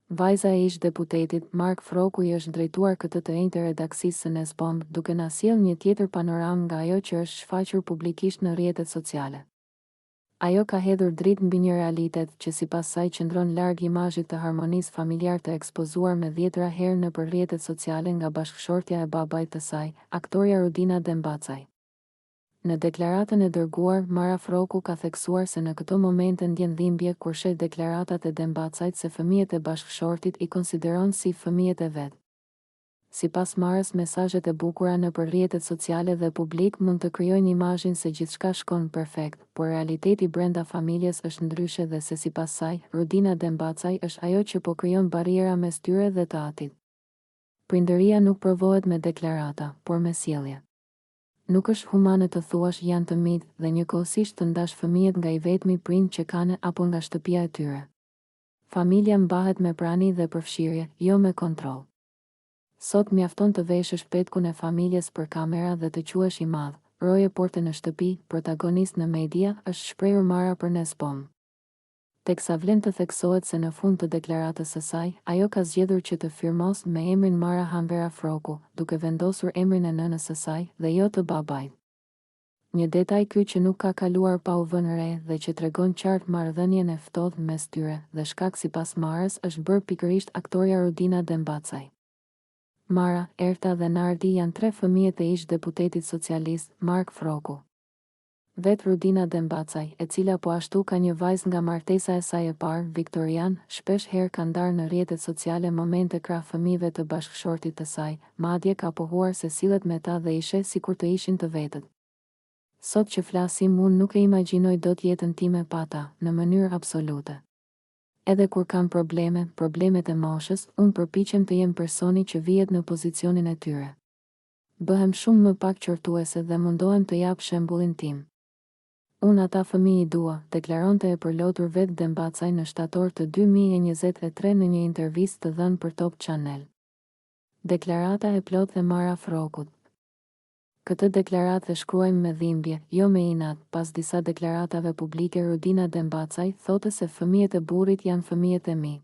Vajza e ish deputetit, Mark Froku, i është drejtuar këtë të enjtë redaksisë së Nesbomb, duke na sjellë një tjetër panoramë nga ajo që është shfaqur publikisht në rrjetet sociale. Ajo ka hedhur dritë mbi një realitet që sipas saj qëndron larg imazhit të harmonisë familjar të ekspozuar me 10 herë nëpër rrjetet sociale nga bashkëshortja e babait të saj, aktoria Rudina Dembacaj. Në deklaratën e dërguar, Mara Froku ka theksuar se në këto momente ndjen dhimbje kur sheh deklaratat e Dembacajt se fëmijët e bashkëshortit i konsideron si fëmijët e vet. Sipas Marës, mesazhet e bukura nëpër rrjetet sociale dhe publik mund të krijojnë imazhin se gjithçka shkon perfekt, por realiteti brenda familjes është ndryshe dhe se sipas saj, Rudina Dembacaj është ajo që po krijon barriera mes tyre dhe të atit. Prindëria nuk provohet me deklarata, por me sjellje. Nuk është humane të thuash janë të mitë dhe njëkohësisht të ndash fëmijët nga i vetmi prind që kanë apo nga shtëpia e tyre. Familja mbahet me prani dhe përfshirje, jo me kontroll. Sot mjafton të veshësh petkun e familjes për kamera dhe të quhesh i madh, roje porte në shtëpi, protagonist në media, është shprehur Mara për Nesbomb. Teksa vlen të theksohet se në fund të deklaratës së saj, ajo ka zgjedhur që të firmos me emrin Mara Hanvera Froku, duke vendosur emrin e nënës së saj dhe jo të babait. Një detaj ky që nuk ka kaluar pa u vënë re dhe që tregon qartë marrëdhënien e ftohtë mes tyre, dhe shkak sipas Marës është bërë pikërisht aktoria Rudina Dembacaj. Mara, Erta dhe Nardi janë 3 fëmijët e ish deputetit socialist, Mark Froku. Vet Rudina Dembacaj, e cila po ashtu ka një vajzë nga martesa e saj e parë, Viktorian, shpesh herë ka ndarë në rrjetet sociale momente krah fëmijëve të bashkëshortit të saj, madje ka pohuar se sillet me ta dhe i sheh sikur të ishin të vetët. Sot që flasim, unë nuk e imagjinoj dot jetën time pa ta, në mënyrë absolute. Edhe kur kam problemet e moshës, unë përpiqem të jem personi që vihet në pozicionin e tyre. Bëhem shumë më pak qortuese dhe mundohem të jap shembullin tim. Unë ata fëmijë i dua, deklaronte e përlotur vetë Dembacaj në shtator të 2023 në një intervistë të dhënë për Top Channel. Deklarata e plotë e Mara Frokut. Këtë deklaratë e shkruajmë me dhimbje, jo me inat. Pas disa deklaratave publike, Rudina Dembacaj thotë se fëmijët e burrit janë fëmijët e mi.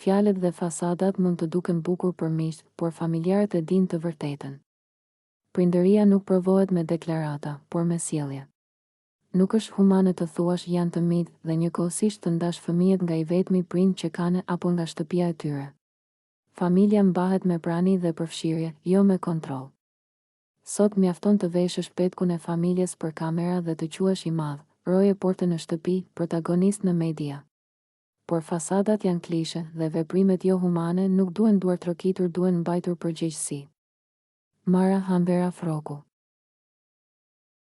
Fjalët dhe fasadat mund të duken bukur për miqt, por familjarët e dinë të vërtetën. Prindëria nuk provohet me deklarata, por me sjellje. Nuk është humane të thuash janë të mitë dhe njëkohësisht të ndash fëmijët nga i vetmi prind që kanë apo nga shtëpia e tyre. Familja mbahet me prani dhe përfshirje, jo me kontroll. Sot mjafton të veshësh petkun e familjes për kamera dhe të quhesh i madh, roje porte në shtëpi, protagonist në media. Por fasadat janë klishe dhe veprimet jo humane nuk duhen duartrokitur, duhen mbajtur përgjegjësi. Mara Hanvera Froku.